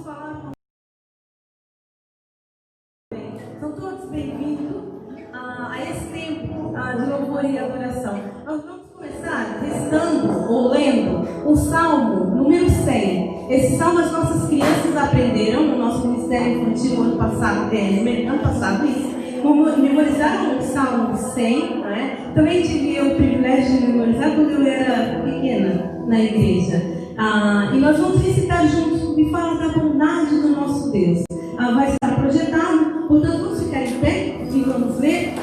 falar. São todos bem-vindos a esse tempo de louvor e adoração. Nós vamos começar testando ou lendo o Salmo número 100. Esse salmo as nossas crianças aprenderam no nosso ministério infantil ano passado, memorizaram o Salmo 100, né? Também tive o privilégio de memorizar quando eu era pequena na igreja. E nós vamos recitar juntos e falar da bondade do nosso Deus. Vai estar projetado, portanto vamos ficar em pé e vamos ler.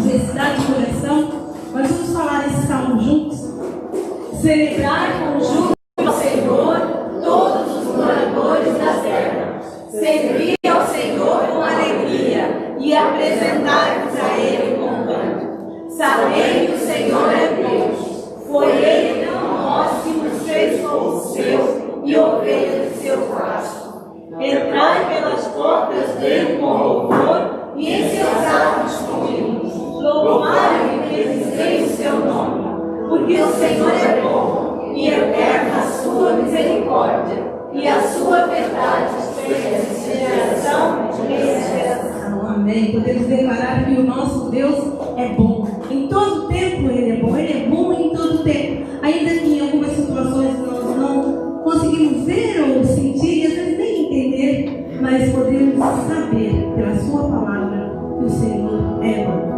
Necessidade de coração. Nós vamos falar esse salmo juntos. Celebrar com júbilo ao Senhor todos os moradores da terra. Servir ao Senhor com alegria e apresentar-vos a Ele com canto. Sabei que o Senhor é Deus. Foi Ele, não nós, que nos fez como seu e ovelhas de seu pasto. Entrai pelas portas dele com louvor e em seus atos com hinos. Louvai e bendizei o seu nome, porque o Senhor é bom e eterna a sua misericórdia e a sua verdade de geração em geração. Amém. Podemos declarar que o nosso Deus é bom. Em todo tempo Ele é bom. Ele é bom em todo tempo. Ainda que em algumas situações nós não conseguimos ver ou sentir, e às vezes nem entender, mas podemos saber pela sua palavra que o Senhor é bom.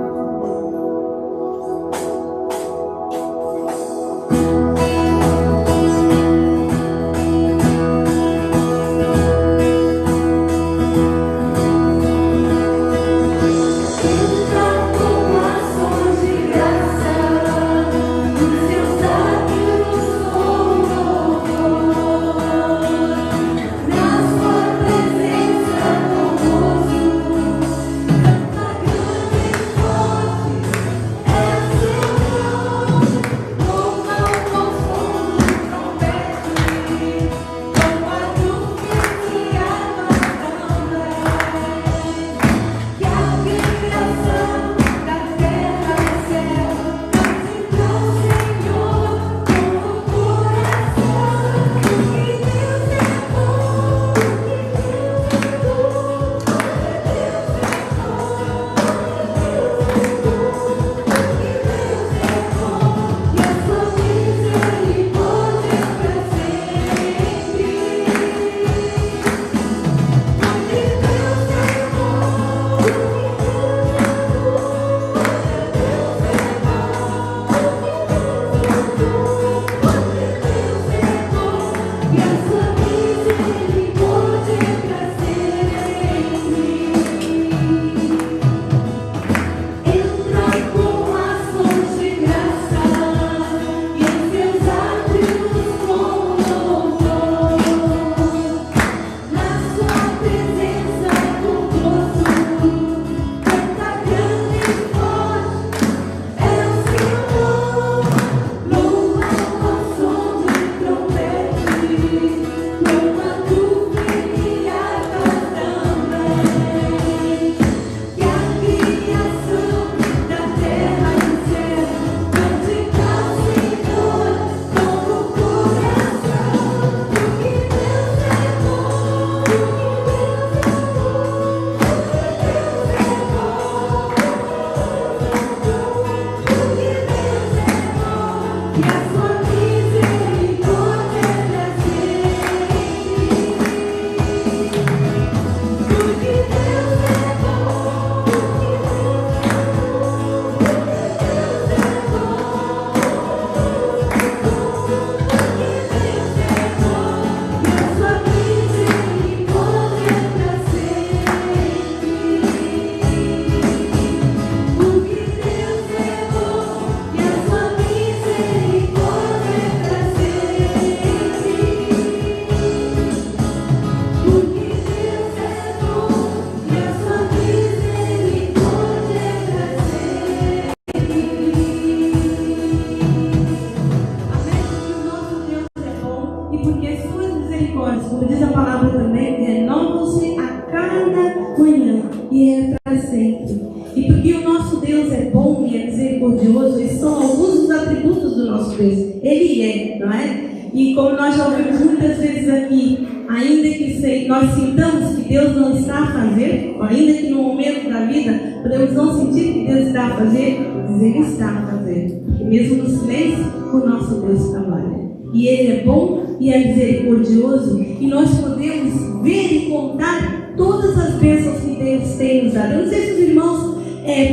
Como diz a palavra também, renovam-se a cada manhã e é para sempre. E porque o nosso Deus é bom e é misericordioso, esses são alguns dos atributos do nosso Deus. Ele é, não é? E como nós já ouvimos muitas vezes aqui, ainda que nós sintamos que Deus não está a fazer, ainda que no momento da vida podemos não sentir que Deus está a fazer, mas Ele está a fazer. Porque mesmo no silêncio, o nosso Deus trabalha. E Ele é bom e é misericordioso, e nós podemos ver e contar todas as bênçãos que Deus tem nos dado. Eu não sei se os irmãos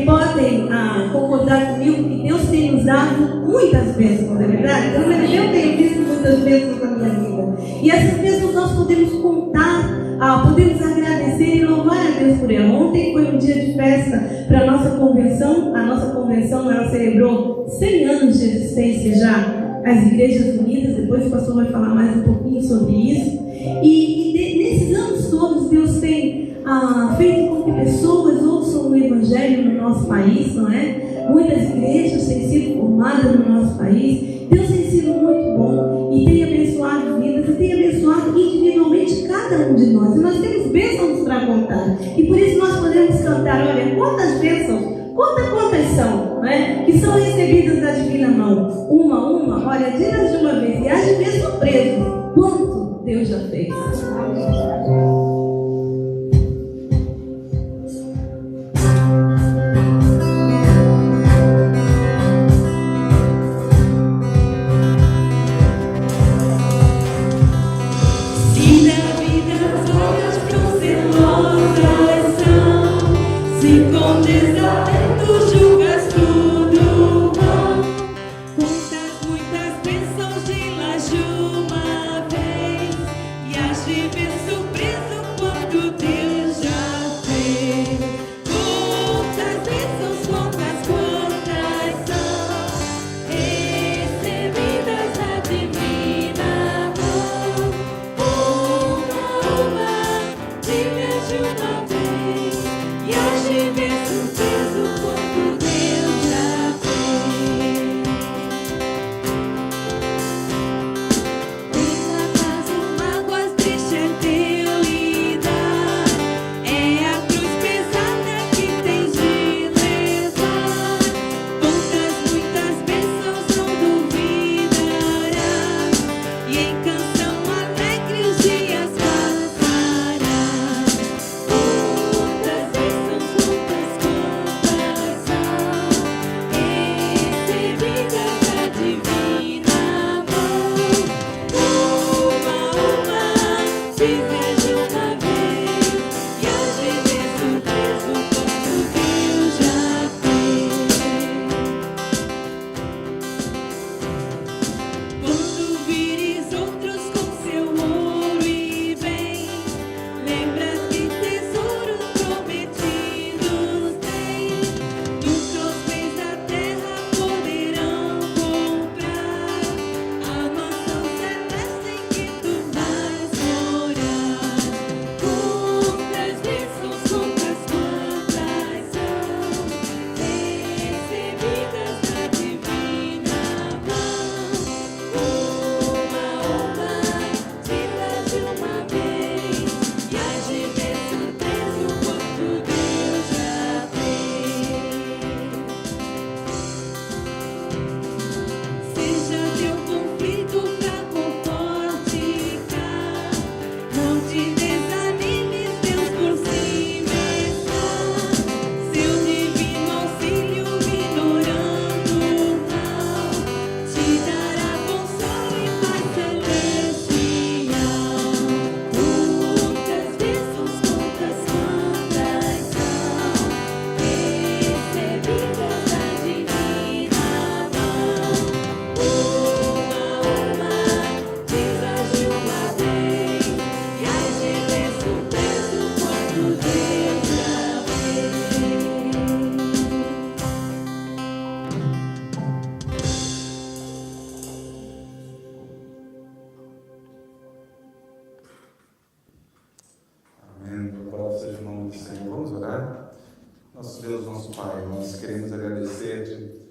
podem concordar comigo que Deus tem nos dado muitas bênçãos, não é verdade? Eu tenho visto muitas bênçãos na minha vida. E essas bênçãos nós podemos contar, podemos agradecer e louvar a Deus por ela. Ontem foi um dia de festa para a nossa convenção. A nossa convenção ela celebrou 100 anos de existência já, as Igrejas Unidas. Depois o pastor vai falar mais um pouquinho sobre isso. E nesses anos todos Deus tem feito com que pessoas ouçam o Evangelho no nosso país, não é? Muitas igrejas têm sido formadas no nosso país. Deus tem sido muito bom e tem abençoado vidas e tem abençoado individualmente cada um de nós. E nós temos bênçãos para contar. E por isso nós podemos cantar, olha, quantas bênçãos, conta quantas são, não é? Que são recebidas da divina mão. Uma, olha, diga de uma vez e há de ver surpreso quanto Deus já fez. Nosso Deus, nosso Pai, nós queremos agradecer-te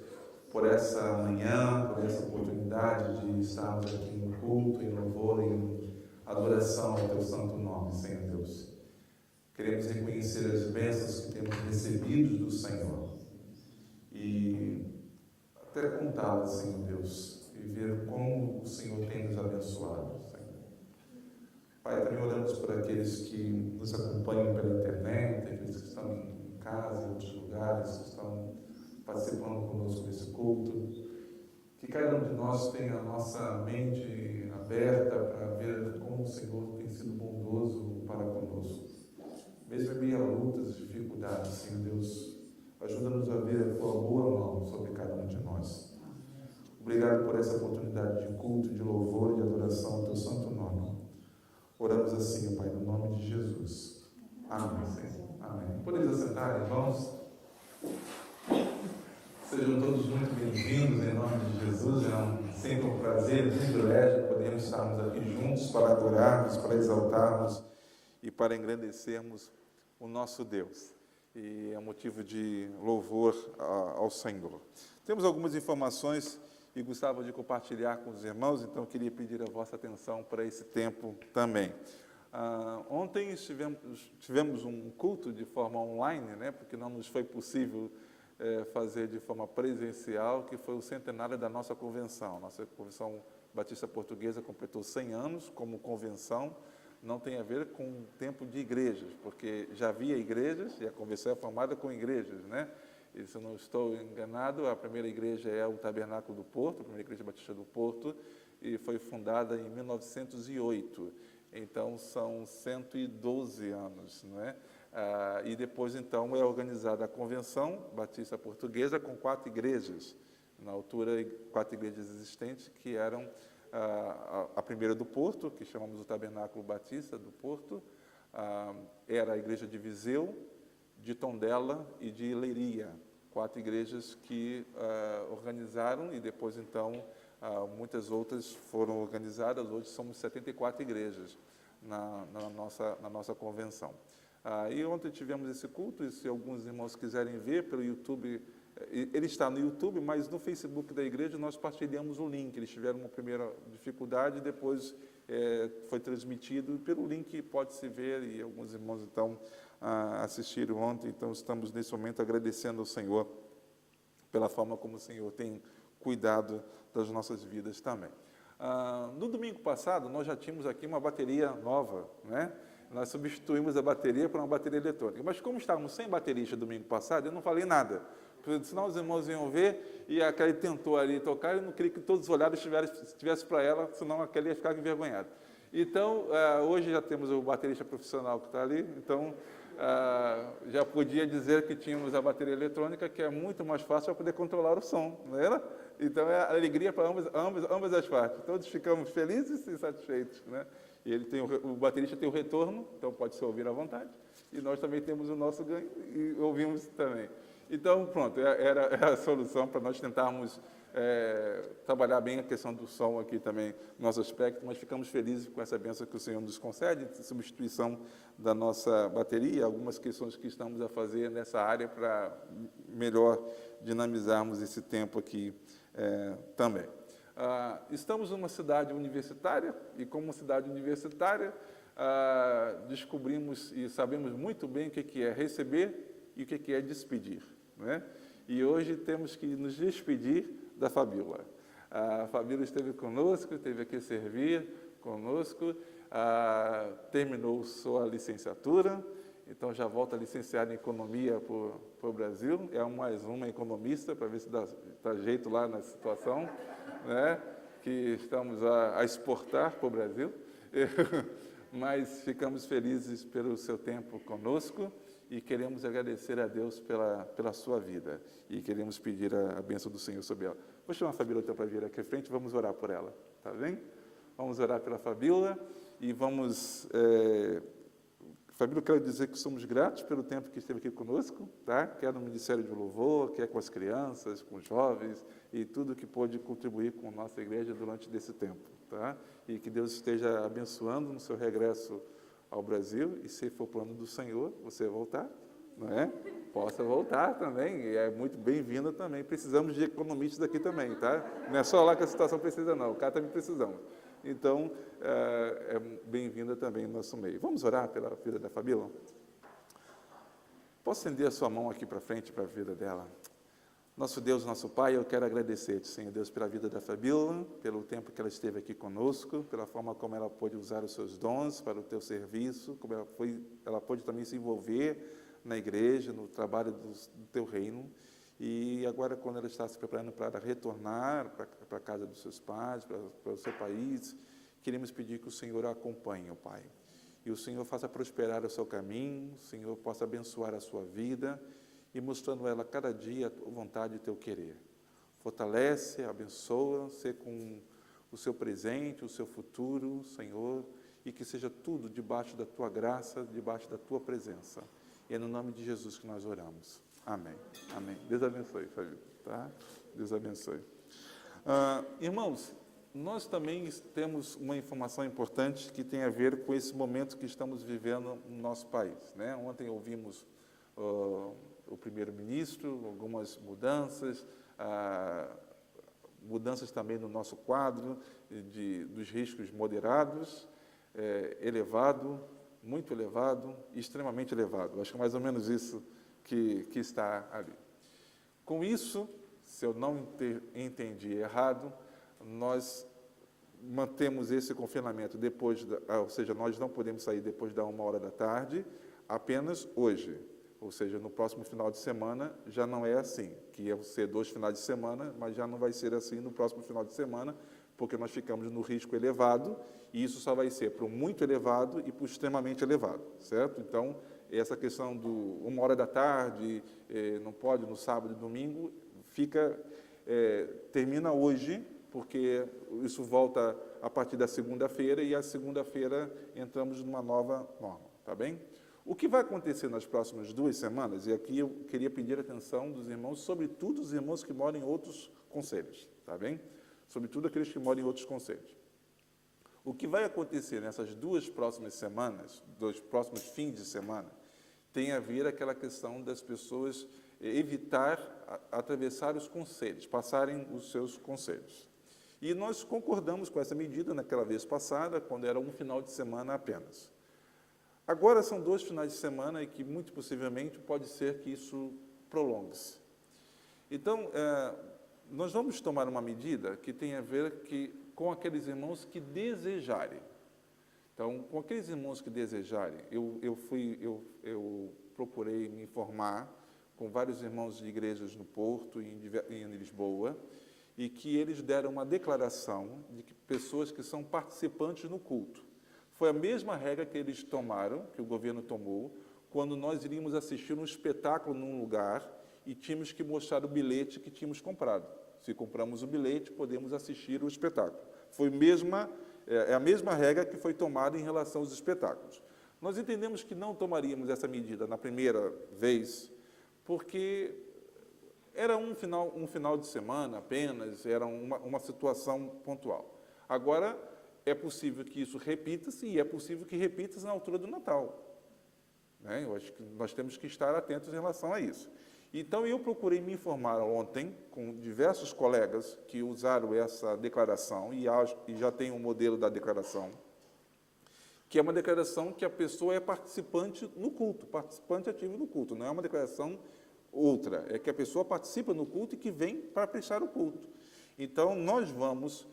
por essa manhã, por essa oportunidade de estarmos aqui no culto, em louvor, em adoração ao teu santo nome, Senhor Deus. Queremos reconhecer as bênçãos que temos recebido do Senhor e até contá-las, Senhor Deus, e ver como o Senhor tem nos abençoado, Senhor. Pai, também oramos por aqueles que nos acompanham pela internet, aqueles que estão em casa, em outros lugares, que estão participando conosco desse culto. Que cada um de nós tenha a nossa mente aberta para ver como o Senhor tem sido bondoso para conosco. Mesmo em meio a lutas, dificuldades, Senhor Deus, ajuda-nos a ver a Tua boa mão sobre cada um de nós. Obrigado por essa oportunidade de culto, de louvor e de adoração ao Teu santo nome. Oramos assim, Pai, no nome de Jesus. Amém, Senhor. Amém. Podemos assentar, irmãos? Sejam todos muito bem-vindos em nome de Jesus. É sempre um prazer, um privilégio podermos estarmos aqui juntos para adorarmos, para exaltarmos e para engrandecermos o nosso Deus. E é motivo de louvor ao Senhor. Temos algumas informações e gostava de compartilhar com os irmãos, então queria pedir a vossa atenção para esse tempo também. Ontem tivemos um culto de forma online, né, porque não nos foi possível fazer de forma presencial, que foi o centenário da nossa convenção. Nossa Convenção Batista Portuguesa completou 100 anos como convenção. Não tem a ver com o tempo de igrejas, porque já havia igrejas e a convenção é formada com igrejas, né? E se eu não estou enganado, a primeira igreja é o Tabernáculo do Porto, a primeira igreja batista do Porto, e foi fundada em 1908. Então, são 112 anos, não é? E depois, então, é organizada a Convenção Batista Portuguesa com 4 igrejas. Na altura, 4 igrejas existentes, que eram a primeira do Porto, que chamamos o Tabernáculo Batista do Porto, era a igreja de Viseu, de Tondela e de Leiria. 4 igrejas que organizaram e depois, então, muitas outras foram organizadas. Hoje somos 74 igrejas na nossa convenção. E ontem tivemos esse culto, e se alguns irmãos quiserem ver pelo YouTube, ele está no YouTube, mas no Facebook da igreja nós partilhamos o link. Eles tiveram uma primeira dificuldade, depois foi transmitido pelo link, pode-se ver, e alguns irmãos então assistiram ontem. Então estamos nesse momento agradecendo ao Senhor pela forma como o Senhor tem cuidado das nossas vidas também. No domingo passado nós já tínhamos aqui uma bateria nova, né? Nós substituímos a bateria por uma bateria eletrônica. Mas como estávamos sem baterista domingo passado, eu não falei nada. Senão os irmãos iam ver, e a Kelly tentou ali tocar, eu não queria que todos os olhares estivessem para ela, senão a Kelly ia ficar envergonhada. Então, hoje já temos o baterista profissional que está ali, então já podia dizer que tínhamos a bateria eletrônica, que é muito mais fácil para poder controlar o som, não era? Então, é alegria para ambas as partes. Todos ficamos felizes e satisfeitos, né? E o baterista tem o retorno, então pode se ouvir à vontade, e nós também temos o nosso ganho e ouvimos também. Então, pronto, era a solução para nós tentarmos trabalhar bem a questão do som aqui também, no nosso aspecto, mas ficamos felizes com essa bênção que o Senhor nos concede, substituição da nossa bateria, algumas questões que estamos a fazer nessa área para melhor dinamizarmos esse tempo aqui também. Estamos numa cidade universitária, e como cidade universitária, descobrimos e sabemos muito bem o que é receber e o que é despedir, né? E hoje temos que nos despedir da Fabíola. A Fabíola esteve conosco, esteve aqui servir conosco, terminou sua licenciatura, então já volta licenciada em Economia para o Brasil, é mais uma economista, para ver se dá jeito lá na situação, né, que estamos a exportar para o Brasil, mas ficamos felizes pelo seu tempo conosco e queremos agradecer a Deus pela sua vida e queremos pedir a bênção do Senhor sobre ela. Vou chamar a Fabíola para vir aqui à frente, vamos orar por ela, tá bem? Vamos orar pela Fabíola e vamos... Fabíola, quero dizer que somos gratos pelo tempo que esteve aqui conosco, tá? Quer no Ministério de Louvor, quer com as crianças, com os jovens e tudo que pôde contribuir com a nossa igreja durante esse tempo, tá? E que Deus esteja abençoando no seu regresso ao Brasil, e se for plano do Senhor, você voltar, não é? Possa voltar também, e é muito bem-vinda também. Precisamos de economistas aqui também, tá? Não é só lá que a situação precisa, não, cá também precisamos. Então, é bem-vinda também no nosso meio. Vamos orar pela vida da Fabíola? Posso estender a sua mão aqui para frente para a vida dela? Nosso Deus, nosso Pai, eu quero agradecer-te, Senhor Deus, pela vida da Fabíola, pelo tempo que ela esteve aqui conosco, pela forma como ela pôde usar os seus dons para o teu serviço, como ela pôde também se envolver na igreja, no trabalho do teu reino. E agora, quando ela está se preparando para retornar para a casa dos seus pais, para o seu país, queremos pedir que o Senhor a acompanhe, ó Pai. E o Senhor faça prosperar o seu caminho, o Senhor possa abençoar a sua vida, e mostrando a ela cada dia a tua vontade e o teu querer. Fortalece, abençoa, ser com o seu presente, o seu futuro, Senhor, e que seja tudo debaixo da tua graça, debaixo da tua presença. E é no nome de Jesus que nós oramos. Amém. Amém. Deus abençoe, Fabio. Tá? Deus abençoe. Irmãos, nós também temos uma informação importante que tem a ver com esse momento que estamos vivendo no nosso país, né? Ontem ouvimos o primeiro-ministro, algumas mudanças, mudanças também no nosso quadro dos riscos moderados, elevado, muito elevado e extremamente elevado. Acho que é mais ou menos isso que está ali. Com isso, se eu não entendi errado, nós mantemos esse confinamento ou seja, nós não podemos sair depois da 13h apenas hoje. Ou seja, no próximo final de semana já não é assim, que ia ser 2 finais de semana, mas já não vai ser assim no próximo final de semana, porque nós ficamos no risco elevado, e isso só vai ser para o muito elevado e para o extremamente elevado, certo? Então, essa questão do 13h, não pode no sábado e domingo, termina hoje, porque isso volta a partir da segunda-feira, e a segunda-feira entramos numa nova norma, tá bem? O que vai acontecer nas próximas 2 semanas, e aqui eu queria pedir a atenção dos irmãos, sobretudo os irmãos que moram em outros conselhos, tá bem? Sobretudo aqueles que moram em outros conselhos. O que vai acontecer nessas 2 próximas semanas, 2 próximos fins de semana, tem a ver aquela questão das pessoas evitar atravessar os conselhos, passarem os seus conselhos. E nós concordamos com essa medida naquela vez passada, quando era um final de semana apenas. Agora são 2 finais de semana e que, muito possivelmente, pode ser que isso prolongue-se. Então, nós vamos tomar uma medida que tem a ver com aqueles irmãos que desejarem. Então, com aqueles irmãos que desejarem, eu procurei me informar com vários irmãos de igrejas no Porto e em Lisboa, e que eles deram uma declaração de que pessoas que são participantes no culto. Foi a mesma regra que eles tomaram, que o governo tomou, quando nós iríamos assistir um espetáculo num lugar e tínhamos que mostrar o bilhete que tínhamos comprado. Se compramos o bilhete, podemos assistir o espetáculo. É a mesma regra que foi tomada em relação aos espetáculos. Nós entendemos que não tomaríamos essa medida na primeira vez, porque era um final de semana apenas, era uma situação pontual. Agora, é possível que isso repita-se, e é possível que repita-se na altura do Natal, né? Eu acho que nós temos que estar atentos em relação a isso. Então, eu procurei me informar ontem com diversos colegas que usaram essa declaração, e já tem um modelo da declaração, que é uma declaração que a pessoa é participante no culto, participante ativo no culto, não é uma declaração outra, é que a pessoa participa no culto e que vem para prestar o culto. Então, nós vamos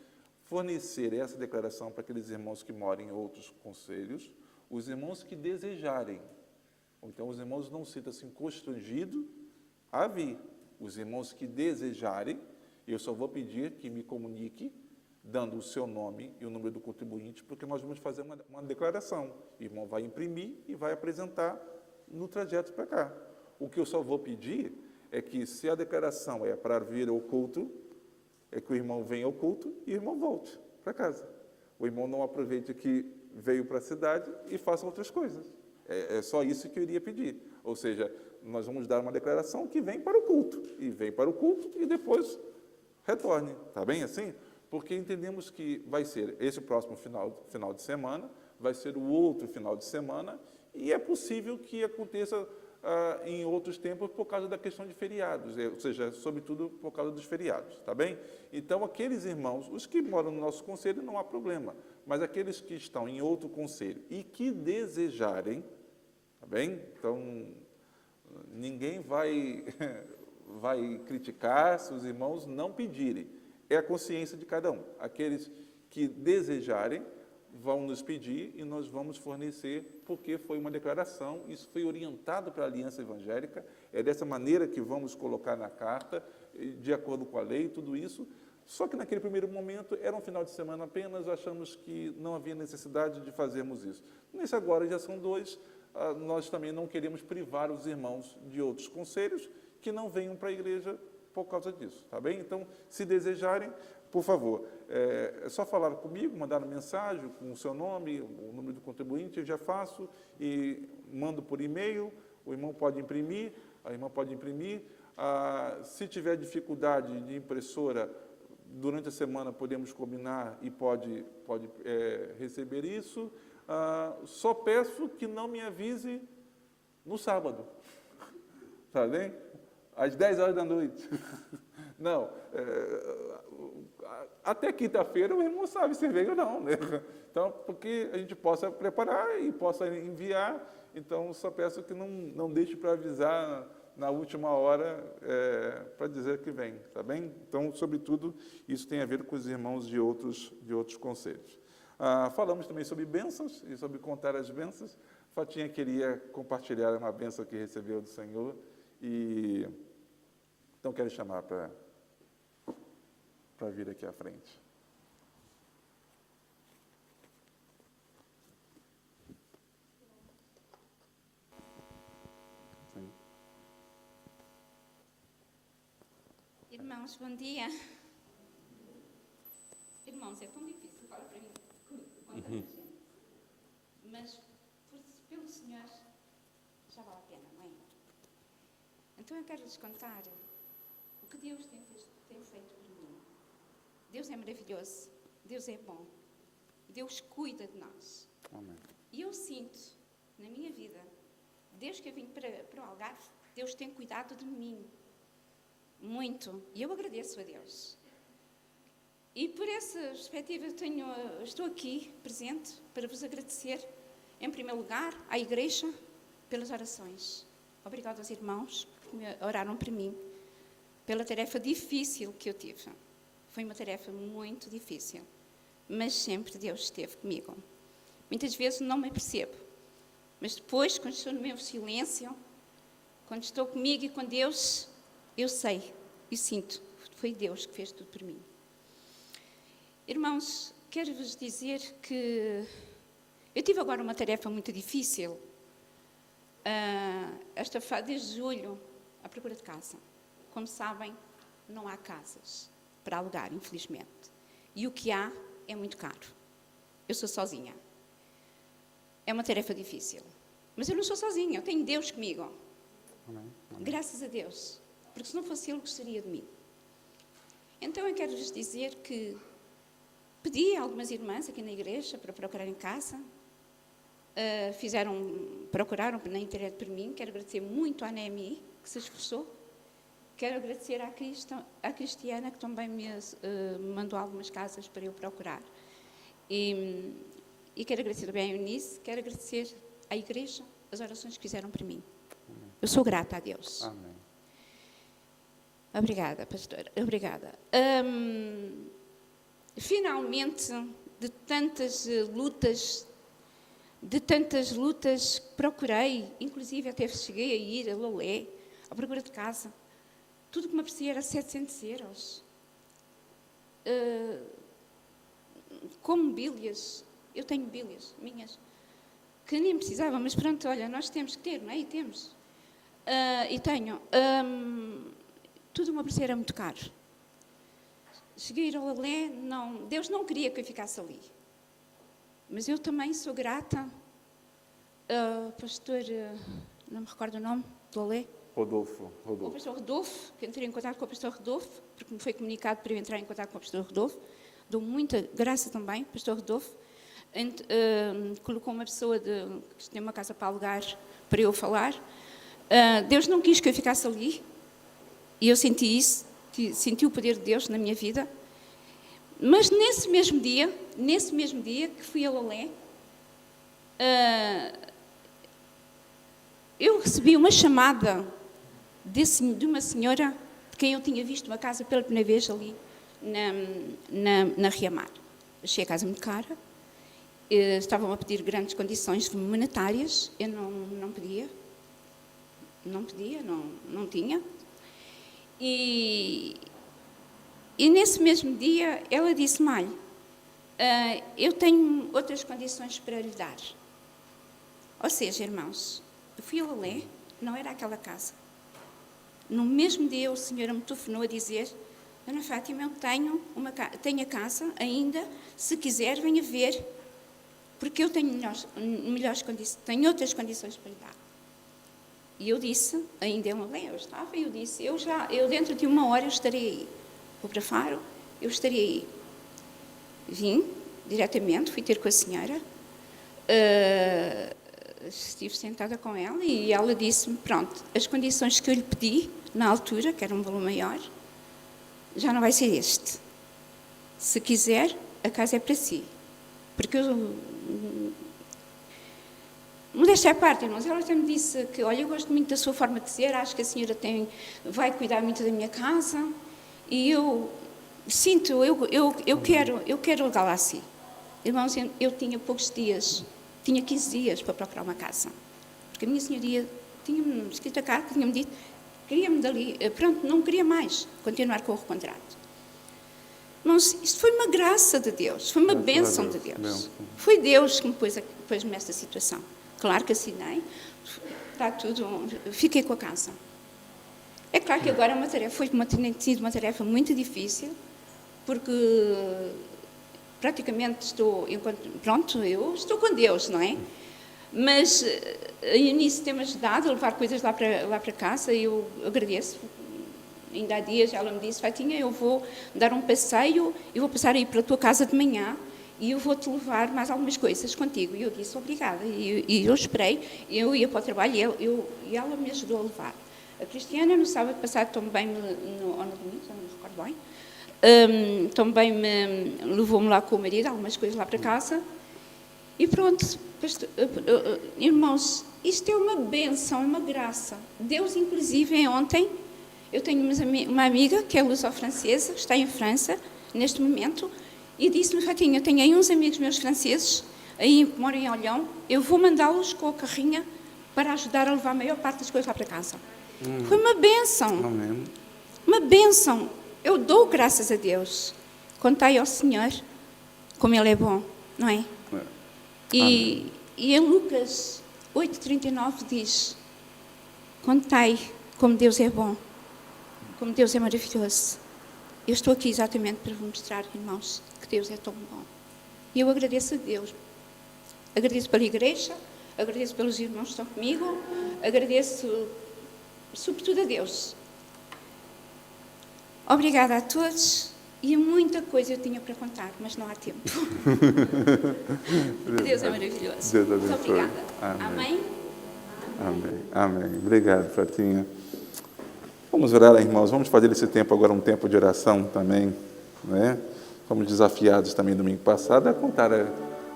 fornecer essa declaração para aqueles irmãos que moram em outros conselhos, os irmãos que desejarem. Então, os irmãos não sintam-se constrangidos a vir. Os irmãos que desejarem, eu só vou pedir que me comunique, dando o seu nome e o número do contribuinte, porque nós vamos fazer uma declaração. O irmão vai imprimir e vai apresentar no trajeto para cá. O que eu só vou pedir é que, se a declaração é para vir ao culto, é que o irmão venha ao culto e o irmão volte para casa. O irmão não aproveite que veio para a cidade e faça outras coisas. É só isso que eu iria pedir. Ou seja, nós vamos dar uma declaração que vem para o culto. E vem para o culto e depois retorne. Está bem assim? Porque entendemos que vai ser esse próximo final de semana, vai ser o outro final de semana, e é possível que aconteça em outros tempos por causa da questão de feriados, ou seja, sobretudo por causa dos feriados, tá bem? Então, aqueles irmãos, os que moram no nosso conselho, não há problema, mas aqueles que estão em outro conselho e que desejarem, tá bem? Então, ninguém vai vai criticar se os irmãos não pedirem. É a consciência de cada um. Aqueles que desejarem vão nos pedir e nós vamos fornecer, porque foi uma declaração, isso foi orientado para a Aliança Evangélica, é dessa maneira que vamos colocar na carta, de acordo com a lei, tudo isso. Só que naquele primeiro momento, era um final de semana apenas, achamos que não havia necessidade de fazermos isso. Nesse agora já são 2, nós também não queremos privar os irmãos de outros conselhos que não venham para a igreja por causa disso, tá bem? Então, se desejarem, por favor, é só falar comigo, mandar uma mensagem com o seu nome, o número do contribuinte, eu já faço e mando por e-mail, o irmão pode imprimir, a irmã pode imprimir. Se tiver dificuldade de impressora, durante a semana podemos combinar e pode receber isso. Só peço que não me avise no sábado, tá bem? Às 10 horas da noite. Não, até quinta-feira o irmão sabe se veio ou não, né? Então, porque a gente possa preparar e possa enviar, então só peço que não deixe para avisar na última hora para dizer que vem, tá bem? Então, sobretudo, isso tem a ver com os irmãos de outros conselhos. Falamos também sobre bênçãos e sobre contar as bênçãos. Fatinha queria compartilhar uma bênção que recebeu do Senhor e então quero chamar para vir aqui à frente. Sim. Irmãos, bom dia. Irmãos, é tão difícil para mim contar gente. Mas pelo Senhor já vale a pena, não é? Então eu quero lhes contar o que Deus tem feito por mim. Deus é maravilhoso, Deus é bom, Deus cuida de nós. Amém. E eu sinto, na minha vida, desde que eu vim para o Algarve, Deus tem cuidado de mim, muito, e eu agradeço a Deus. E por essa perspectiva estou aqui, presente, para vos agradecer, em primeiro lugar, à Igreja, pelas orações. Obrigado aos irmãos que oraram por mim, pela tarefa difícil que eu tive. Foi uma tarefa muito difícil, mas sempre Deus esteve comigo. Muitas vezes não me apercebo, mas depois, quando estou no meu silêncio, quando estou comigo e com Deus, eu sei e sinto, foi Deus que fez tudo por mim. Irmãos, quero-vos dizer que eu tive agora uma tarefa muito difícil, desde julho, à procura de casa. Como sabem, não há casas para alugar, infelizmente. E o que há é muito caro. Eu sou sozinha. É uma tarefa difícil. Mas eu não sou sozinha, eu tenho Deus comigo. Amém. Amém. Graças a Deus. Porque se não fosse Ele, gostaria de mim. Então eu quero-vos dizer que pedi a algumas irmãs aqui na igreja para procurar em casa. Procuraram na internet por mim. Quero agradecer muito à Neemi, que se esforçou. Quero agradecer à Cristiana, que também me mandou algumas casas para eu procurar. E quero agradecer também à Eunice, quero agradecer à Igreja as orações que fizeram por mim. Eu sou grata a Deus. Amém. Obrigada, pastora. Obrigada. Finalmente, de tantas lutas que procurei, inclusive até cheguei a ir a Lolé, à procura de casa. Tudo que me aprecia era 700 euros. Com mobílias, eu tenho mobílias minhas, que nem precisava, mas pronto, olha, nós temos que ter, não é? E temos. E tenho. Tudo me aprecia era muito caro. Cheguei a ir ao Lolé, Deus não queria que eu ficasse ali. Mas eu também sou grata ao pastor, não me recordo o nome, do Lolé. Rodolfo. O pastor Rodolfo, que entrei em contato com o pastor Rodolfo, porque me foi comunicado para eu entrar em contato com o pastor Rodolfo. Dou muita graça também, pastor Rodolfo. Colocou uma pessoa que tem uma casa para alugar para eu falar. Deus não quis que eu ficasse ali, e eu senti isso, senti o poder de Deus na minha vida. Mas nesse mesmo dia que fui a Lolé, eu recebi uma chamada de uma senhora de quem eu tinha visto uma casa pela primeira vez ali na Riamar. Achei a casa muito cara, estavam a pedir grandes condições monetárias, eu não pedia, não tinha. E nesse mesmo dia ela disse-me: olha, eu tenho outras condições para lhe dar. Ou seja, irmãos, eu fui a Lolé, não era aquela casa. No mesmo dia o Senhor me telefonou a dizer: Dona Fátima, eu tenho a casa ainda, se quiser venha ver, porque eu tenho melhores condições, tenho outras condições para lhe dar. E eu disse, ainda em Lolé, eu estava, e eu disse: eu dentro de 1 hora eu estarei aí. Vou para Faro, eu estarei aí. Vim diretamente, fui ter com a senhora, estive sentada com ela e ela disse-me: pronto, as condições que eu lhe pedi na altura, que era um valor maior, já não vai ser este. Se quiser, a casa é para si. Porque eu... Modéstia à parte, irmãos, ela até me disse que, olha, eu gosto muito da sua forma de ser, acho que a senhora vai cuidar muito da minha casa, e eu sinto, eu quero levá-la assim. Irmãos, eu tinha poucos dias, tinha 15 dias para procurar uma casa, porque a minha senhoria tinha-me escrito a carta, tinha-me dito, queria-me dali, pronto, não queria mais continuar com o contrato. Irmãos, isto foi uma graça de Deus, foi uma bênção de Deus. Foi Deus que me pôs-me nesta situação. Claro que assinei, está tudo, fiquei com a casa. É claro que agora tem sido uma tarefa muito difícil, porque praticamente eu estou com Deus, não é? Mas a Eunice tem-me ajudado a levar coisas lá para casa, e eu agradeço. Ainda há dias ela me disse: Fatinha, eu vou dar um passeio, eu vou passar aí para a tua casa de manhã e eu vou-te levar mais algumas coisas contigo. E eu disse: obrigada. E eu esperei, eu ia para o trabalho e ela me ajudou a levar. A Cristiana, no sábado passado, também ou no domingo, não me recordo bem, também levou-me lá com o marido, algumas coisas lá para casa. E pronto, irmãos, isto é uma bênção, uma graça. Deus, inclusive, ontem, eu tenho uma amiga que é luso-francesa, está em França, neste momento, e disse-me: Fatinha, eu tenho aí uns amigos meus franceses, aí que moram em Olhão, eu vou mandá-los com a carrinha para ajudar a levar a maior parte das coisas lá para casa. Foi uma bênção. Amém. Uma bênção. Eu dou graças a Deus. Contai ao Senhor como Ele é bom, não é? E em Lucas 8,39 diz: contai como Deus é bom, como Deus é maravilhoso. Eu estou aqui exatamente para vos mostrar, irmãos, que Deus é tão bom. E eu agradeço a Deus. Agradeço pela igreja, agradeço pelos irmãos que estão comigo, agradeço sobretudo a Deus. Obrigada a todos, e muita coisa eu tinha para contar, mas não há tempo. Deus é maravilhoso. Deus muito obrigada. Amém. Amém. Amém. Obrigado, Fatinha. Vamos orar, irmãos. Vamos fazer esse tempo agora um tempo de oração também, né? Fomos desafiados também domingo passado a contar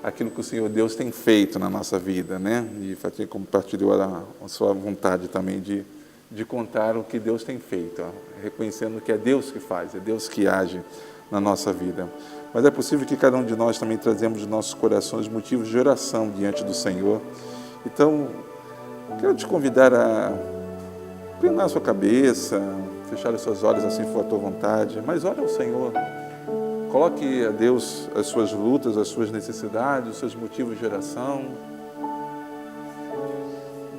aquilo que o Senhor Deus tem feito na nossa vida, né? E Fatinha compartilhou a sua vontade também de contar o que Deus tem feito, ó, reconhecendo que é Deus que faz, é Deus que age na nossa vida. Mas é possível que cada um de nós também trazemos nos nossos corações motivos de oração diante do Senhor. Então, quero te convidar a inclinar a sua cabeça, fechar os seus olhos assim for a tua vontade, mas ore ao Senhor. Coloque a Deus as suas lutas, as suas necessidades, os seus motivos de oração,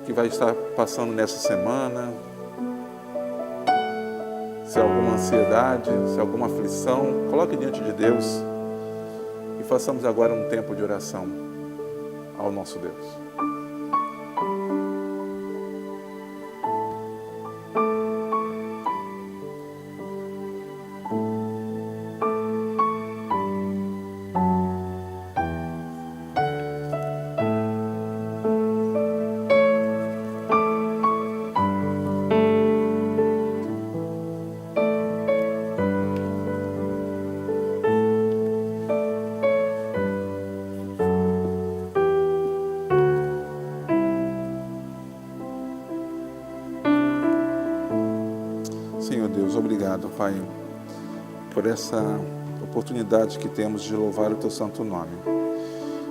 que vai estar passando nessa semana, se há alguma ansiedade, se há alguma aflição, coloque diante de Deus e façamos agora um tempo de oração ao nosso Deus. Deus, obrigado, Pai, por essa oportunidade que temos de louvar o Teu santo nome.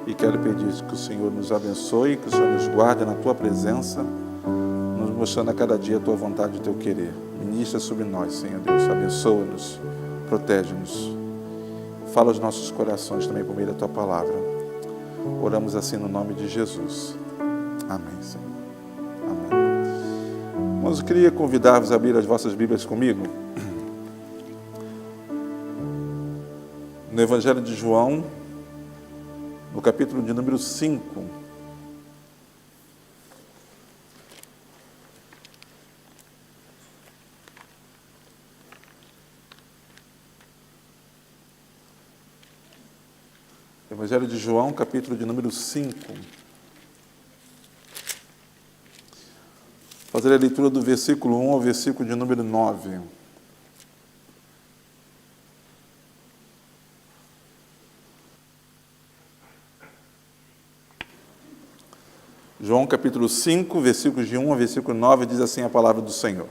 E quero pedir que o Senhor nos abençoe, que o Senhor nos guarde na Tua presença, nos mostrando a cada dia a Tua vontade e o Teu querer. Ministra sobre nós, Senhor Deus, abençoa-nos, protege-nos. Fala aos nossos corações também por meio da Tua palavra. Oramos assim no nome de Jesus. Amém, Senhor. Amém. Mas eu queria convidar-vos a abrir as vossas Bíblias comigo. No Evangelho de João, no capítulo de número 5. Evangelho de João, capítulo de número 5. Fazer a leitura do versículo 1 ao versículo de número 9. João capítulo 5, versículos de 1 ao versículo 9, diz assim a palavra do Senhor.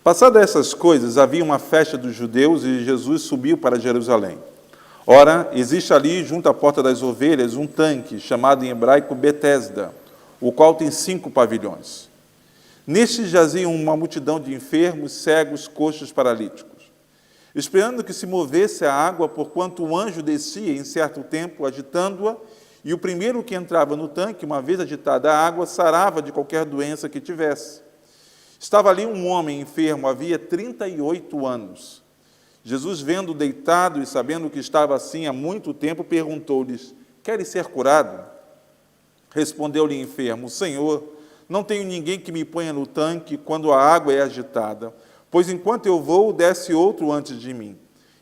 Passadas essas coisas, havia uma festa dos judeus e Jesus subiu para Jerusalém. Ora, existe ali, junto à porta das ovelhas, um tanque, chamado em hebraico Betesda, o qual tem 5 pavilhões. Neste jaziam uma multidão de enfermos, cegos, coxos, paralíticos, esperando que se movesse a água, porquanto o anjo descia em certo tempo, agitando-a, e o primeiro que entrava no tanque, uma vez agitada a água, sarava de qualquer doença que tivesse. Estava ali um homem enfermo, havia 38 anos. Jesus, vendo deitado e sabendo que estava assim há muito tempo, perguntou-lhes: queres ser curado? Respondeu-lhe o enfermo: Senhor, não tenho ninguém que me ponha no tanque quando a água é agitada, pois enquanto eu vou, desce outro antes de mim.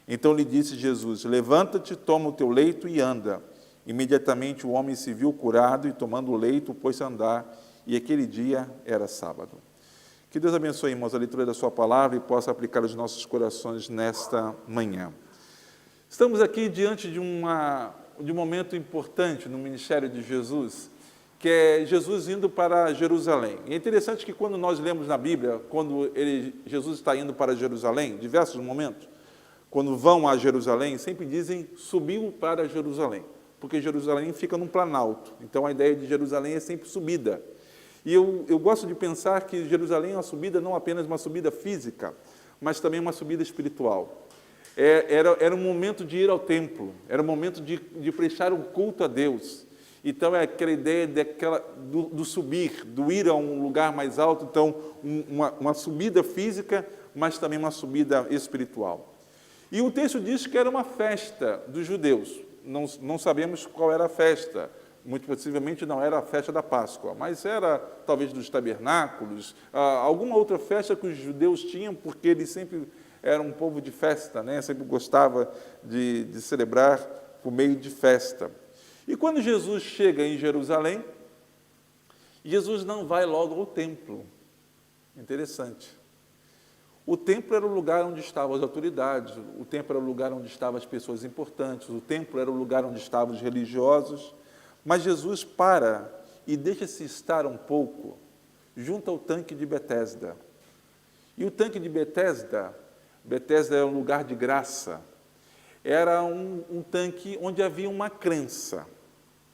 Então lhe disse Jesus: levanta-te, toma o teu leito e anda. Imediatamente o homem se viu curado e, tomando o leito, pôs-se a andar, e aquele dia era sábado. Que Deus abençoe, irmãos, a leitura da sua palavra e possa aplicar aos nossos corações nesta manhã. Estamos aqui diante de um momento importante no ministério de Jesus, que é Jesus indo para Jerusalém. E é interessante que quando nós lemos na Bíblia, quando Jesus está indo para Jerusalém, diversos momentos, quando vão a Jerusalém, sempre dizem subiu para Jerusalém, porque Jerusalém fica num planalto. Então a ideia de Jerusalém é sempre subida. E eu gosto de pensar que Jerusalém é uma subida, não apenas uma subida física, mas também uma subida espiritual. Era um momento de ir ao templo, era um momento de prestar um culto a Deus. Então, é aquela ideia do subir, do ir a um lugar mais alto. Então, uma subida física, mas também uma subida espiritual. E o texto diz que era uma festa dos judeus. Não sabemos qual era a festa. Muito possivelmente não era a festa da Páscoa, mas era talvez dos tabernáculos, alguma outra festa que os judeus tinham, porque eles sempre eram um povo de festa, né? Sempre gostava de celebrar por meio de festa. E quando Jesus chega em Jerusalém, Jesus não vai logo ao templo. Interessante. O templo era o lugar onde estavam as autoridades, o templo era o lugar onde estavam as pessoas importantes, o templo era o lugar onde estavam os religiosos, mas Jesus para e deixa-se estar um pouco junto ao tanque de Betesda. E o tanque de Betesda é um lugar de graça. Era um tanque onde havia uma crença,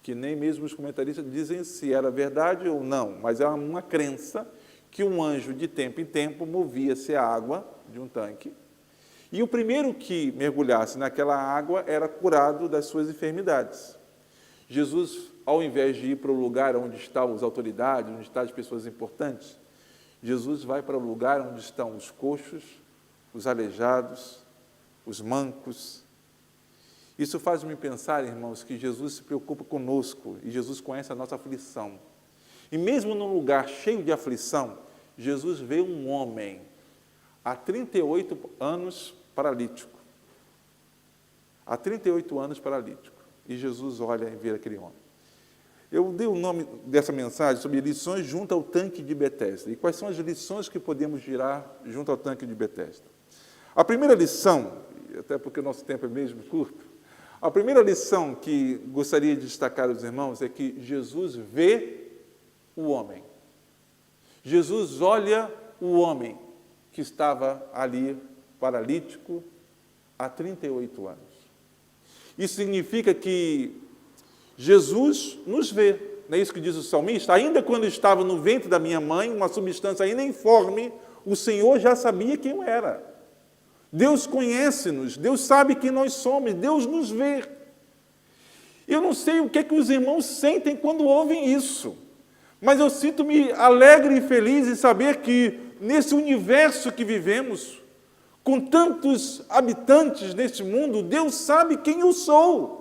que nem mesmo os comentaristas dizem se era verdade ou não, mas era uma crença que um anjo de tempo em tempo movia-se a água de um tanque, e o primeiro que mergulhasse naquela água era curado das suas enfermidades. Jesus, ao invés de ir para o lugar onde estavam as autoridades, onde estavam as pessoas importantes, Jesus vai para o lugar onde estão os coxos, os aleijados, os mancos. Isso faz-me pensar, irmãos, que Jesus se preocupa conosco e Jesus conhece a nossa aflição. E mesmo num lugar cheio de aflição, Jesus vê um homem há 38 anos paralítico. Há 38 anos paralítico. E Jesus olha e vê aquele homem. Eu dei o nome dessa mensagem sobre lições junto ao tanque de Betesda. E quais são as lições que podemos tirar junto ao tanque de Betesda? A primeira lição, até porque o nosso tempo é mesmo curto, a primeira lição que gostaria de destacar aos irmãos é que Jesus vê o homem. Jesus olha o homem. que estava ali paralítico há 38 anos. Isso significa que Jesus nos vê. Não é isso que diz o salmista? Ainda quando estava no ventre da minha mãe, uma substância ainda informe, o Senhor já sabia quem eu era. Deus conhece-nos, Deus sabe quem nós somos, Deus nos vê. Eu não sei o que é que os irmãos sentem quando ouvem isso, mas eu sinto-me alegre e feliz em saber que nesse universo que vivemos, com tantos habitantes neste mundo, Deus sabe quem eu sou.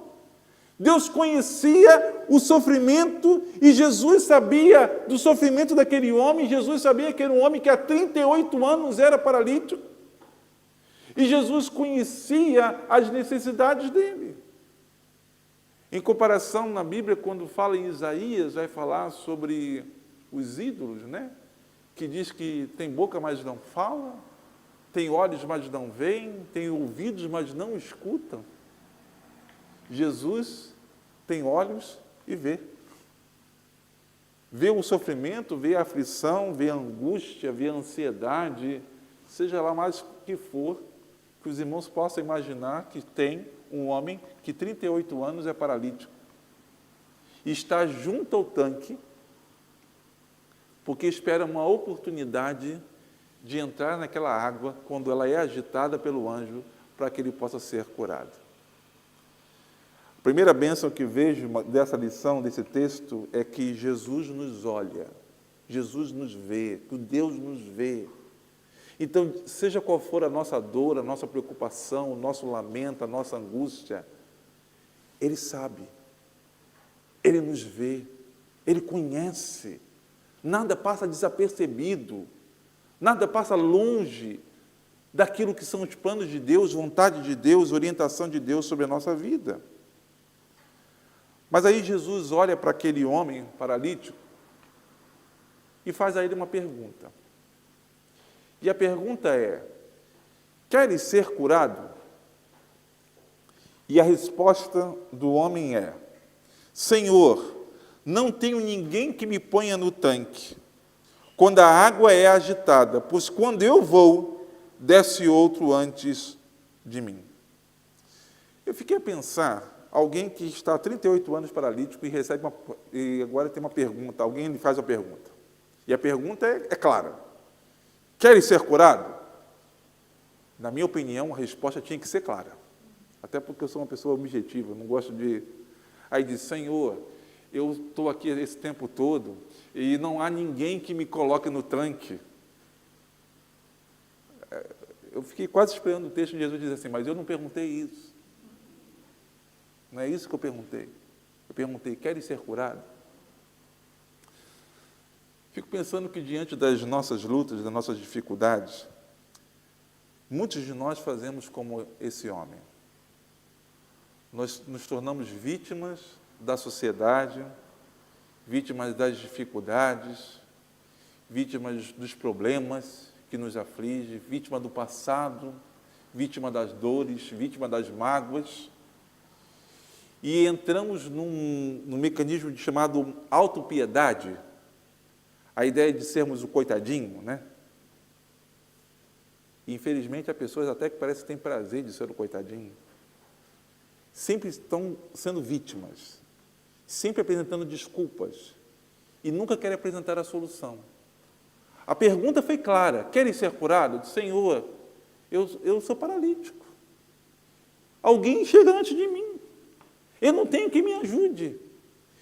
Deus conhecia o sofrimento e Jesus sabia do sofrimento daquele homem. Jesus sabia que era um homem que há 38 anos era paralítico. E Jesus conhecia as necessidades dele. Em comparação, na Bíblia, quando fala em Isaías, vai falar sobre os ídolos, né? Que diz que tem boca, mas não fala, tem olhos, mas não veem, tem ouvidos, mas não escutam. Jesus tem olhos e vê. Vê o sofrimento, vê a aflição, vê a angústia, vê a ansiedade, seja lá mais o que for, que os irmãos possam imaginar que tem um homem que 38 anos é paralítico e está junto ao tanque porque espera uma oportunidade de entrar naquela água quando ela é agitada pelo anjo para que ele possa ser curado. A primeira bênção que vejo dessa lição, desse texto, é que Jesus nos olha, Jesus nos vê, que Deus nos vê. Então, seja qual for a nossa dor, a nossa preocupação, o nosso lamento, a nossa angústia, Ele sabe, Ele nos vê, Ele conhece, nada passa desapercebido, nada passa longe daquilo que são os planos de Deus, vontade de Deus, orientação de Deus sobre a nossa vida. Mas aí Jesus olha para aquele homem paralítico e faz a ele uma pergunta. E a pergunta é: queres ser curado? E a resposta do homem é: Senhor, não tenho ninguém que me ponha no tanque quando a água é agitada, pois quando eu vou, desce outro antes de mim. Eu fiquei a pensar, alguém que está há 38 anos paralítico e agora tem uma pergunta, alguém lhe faz uma pergunta. E a pergunta é clara: queres ser curado? Na minha opinião, a resposta tinha que ser clara. Até porque eu sou uma pessoa objetiva, não gosto de... Aí diz: Senhor, eu estou aqui esse tempo todo e não há ninguém que me coloque no tanque. Eu fiquei quase esperando o texto de Jesus dizer assim: mas eu não perguntei isso. Não é isso que eu perguntei. Eu perguntei: queres ser curado? Fico pensando que diante das nossas lutas, das nossas dificuldades, muitos de nós fazemos como esse homem. Nós nos tornamos vítimas da sociedade, vítimas das dificuldades, vítimas dos problemas que nos afligem, vítima do passado, vítima das dores, vítima das mágoas, e entramos num mecanismo chamado autopiedade, a ideia de sermos o coitadinho, né? E, infelizmente, há pessoas até que parece que têm prazer de ser o coitadinho. Sempre estão sendo vítimas, sempre apresentando desculpas, e nunca querem apresentar a solução. A pergunta foi clara: querem ser curados? Senhor, eu sou paralítico. Alguém chega antes de mim. Eu não tenho quem me ajude.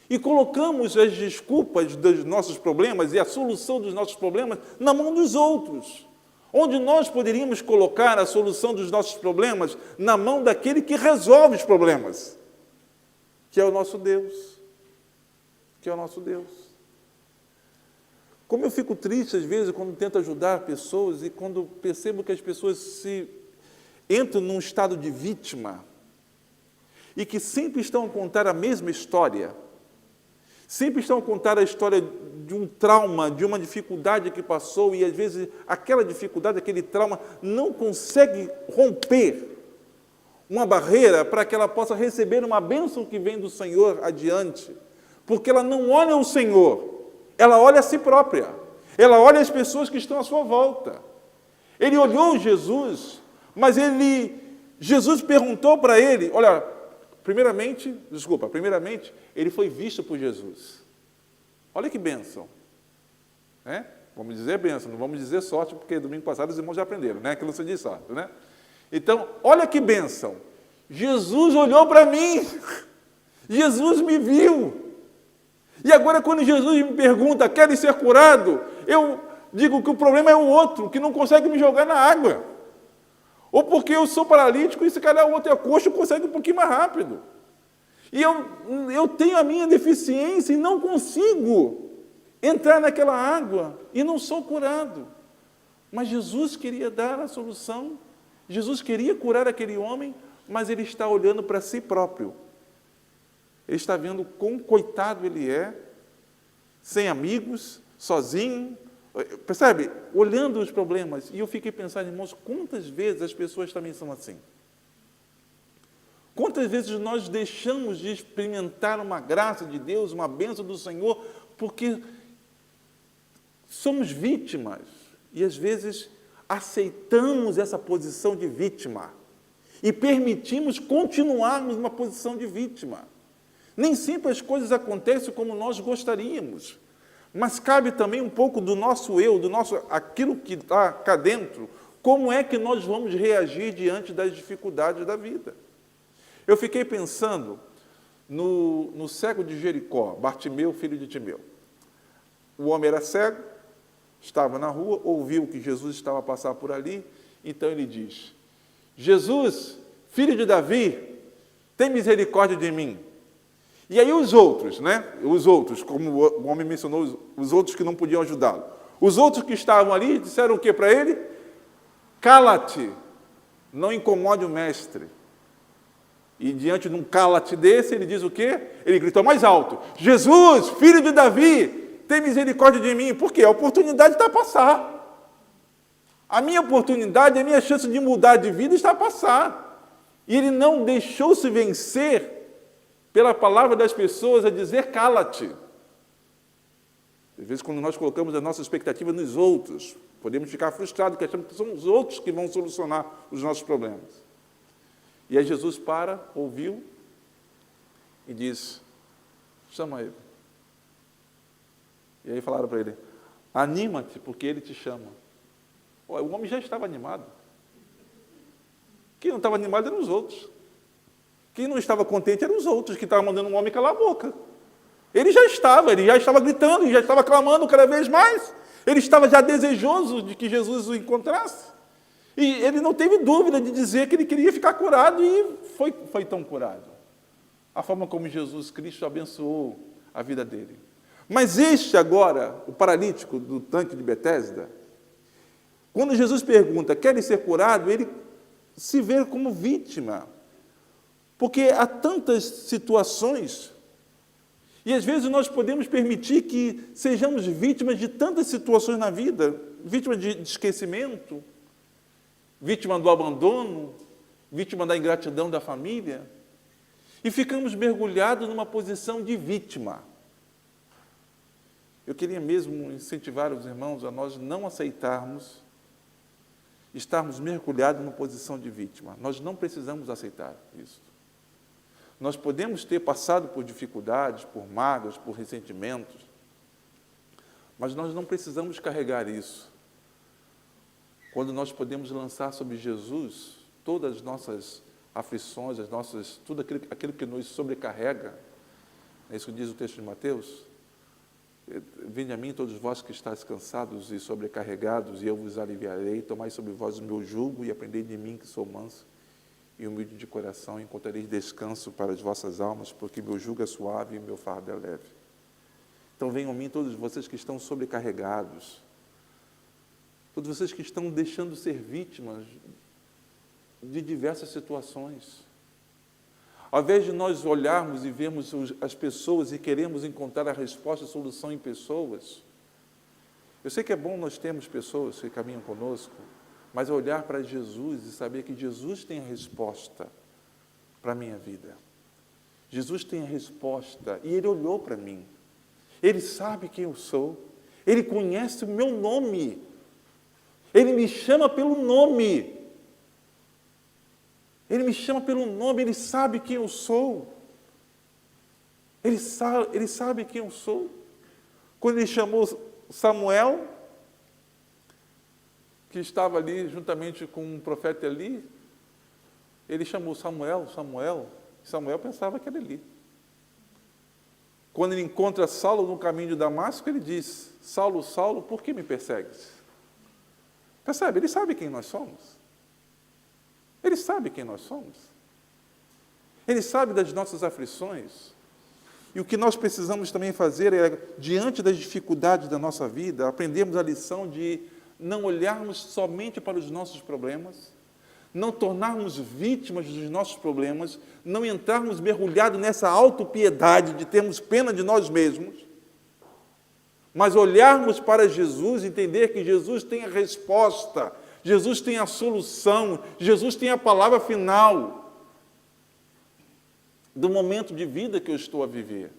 E colocamos as desculpas dos nossos problemas e a solução dos nossos problemas na mão dos outros. Onde nós poderíamos colocar a solução dos nossos problemas na mão daquele que resolve os problemas, que é o nosso Deus. Que é o nosso Deus. Como eu fico triste, às vezes, quando tento ajudar pessoas e quando percebo que as pessoas entram num estado de vítima e que sempre estão a contar a mesma história, sempre estão a contar a história de um trauma, de uma dificuldade que passou e, às vezes, aquela dificuldade, aquele trauma, não consegue romper uma barreira para que ela possa receber uma bênção que vem do Senhor adiante, porque ela não olha o Senhor, ela olha a si própria, ela olha as pessoas que estão à sua volta. Ele olhou Jesus, mas Jesus perguntou para ele, olha, primeiramente, ele foi visto por Jesus. Olha que bênção. Né? Vamos dizer bênção, não vamos dizer sorte, porque domingo passado os irmãos já aprenderam, né? Aquilo se diz sorte, né? Então, olha que bênção. Jesus olhou para mim. Jesus me viu. E agora, quando Jesus me pergunta, quer ser curado? Eu digo que o problema é o outro, que não consegue me jogar na água. Ou porque eu sou paralítico e se calhar o outro é coxo, consegue um pouquinho mais rápido. E eu tenho a minha deficiência e não consigo entrar naquela água e não sou curado. Mas Jesus queria dar a solução. Jesus queria curar aquele homem, mas ele está olhando para si próprio. Ele está vendo quão coitado ele é, sem amigos, sozinho, percebe? Olhando os problemas. E eu fiquei pensando, irmãos, quantas vezes as pessoas também são assim? Quantas vezes nós deixamos de experimentar uma graça de Deus, uma bênção do Senhor, porque somos vítimas e às vezes aceitamos essa posição de vítima e permitimos continuarmos numa posição de vítima. Nem sempre as coisas acontecem como nós gostaríamos, mas cabe também um pouco do nosso eu, aquilo que está cá dentro, como é que nós vamos reagir diante das dificuldades da vida. Eu fiquei pensando no cego de Jericó, Bartimeu, filho de Timeu. O homem era cego, estava na rua, ouviu que Jesus estava a passar por ali, então ele diz, Jesus, filho de Davi, tem misericórdia de mim. E aí os outros, como o homem mencionou, os outros que não podiam ajudá-lo. Os outros que estavam ali disseram o que para ele? Cala-te, não incomode o mestre. E diante de um cala-te desse, ele diz o quê? Ele gritou mais alto, Jesus, filho de Davi, tem misericórdia de mim. Por quê? A oportunidade está a passar. A minha oportunidade, a minha chance de mudar de vida está a passar. E ele não deixou-se vencer pela palavra das pessoas a dizer cala-te. Às vezes, quando nós colocamos a nossa expectativa nos outros, podemos ficar frustrados, porque achamos que são os outros que vão solucionar os nossos problemas. E aí Jesus ouviu e diz, chama ele. E aí falaram para ele, anima-te, porque ele te chama. O homem já estava animado. Quem não estava animado eram os outros. Quem não estava contente eram os outros, que estavam mandando um homem calar a boca. Ele já estava gritando, ele já estava clamando cada vez mais. Ele estava já desejoso de que Jesus o encontrasse. E ele não teve dúvida de dizer que ele queria ficar curado e foi tão curado. A forma como Jesus Cristo abençoou a vida dele. Mas este agora, o paralítico do tanque de Betesda, quando Jesus pergunta, quer ser curado, ele se vê como vítima. Porque há tantas situações, e às vezes nós podemos permitir que sejamos vítimas de tantas situações na vida, vítima de esquecimento, vítima do abandono, vítima da ingratidão da família, e ficamos mergulhados numa posição de vítima. Eu queria mesmo incentivar os irmãos a nós não aceitarmos, estarmos mergulhados numa posição de vítima. Nós não precisamos aceitar isso. Nós podemos ter passado por dificuldades, por mágoas, por ressentimentos, mas nós não precisamos carregar isso. Quando nós podemos lançar sobre Jesus todas as nossas aflições, tudo aquilo que nos sobrecarrega, é isso que diz o texto de Mateus, vinde a mim todos vós que estáis cansados e sobrecarregados, e eu vos aliviarei, tomai sobre vós o meu jugo e aprendei de mim que sou manso e humilde de coração, encontrareis descanso para as vossas almas, porque meu jugo é suave e meu fardo é leve. Então venham a mim todos vocês que estão sobrecarregados, todos vocês que estão deixando de ser vítimas de diversas situações. Ao invés de nós olharmos e vermos as pessoas e queremos encontrar a resposta e a solução em pessoas, eu sei que é bom nós termos pessoas que caminham conosco, mas olhar para Jesus e saber que Jesus tem a resposta para a minha vida. Jesus tem a resposta e Ele olhou para mim. Ele sabe quem eu sou. Ele conhece o meu nome. Ele me chama pelo nome. Ele me chama pelo nome, Ele sabe quem eu sou. Ele sabe quem eu sou. Quando Ele chamou Samuel, que estava ali juntamente com o profeta Eli, Ele chamou Samuel, Samuel. Samuel pensava que era Eli. Quando ele encontra Saulo no caminho de Damasco, ele diz: Saulo, Saulo, por que me persegues? Percebe? Ele sabe quem nós somos. Ele sabe quem nós somos. Ele sabe das nossas aflições. E o que nós precisamos também fazer é, diante das dificuldades da nossa vida, aprendermos a lição de não olharmos somente para os nossos problemas, não tornarmos vítimas dos nossos problemas, não entrarmos mergulhados nessa autopiedade de termos pena de nós mesmos, mas olharmos para Jesus e entender que Jesus tem a resposta, Jesus tem a solução, Jesus tem a palavra final do momento de vida que eu estou a viver,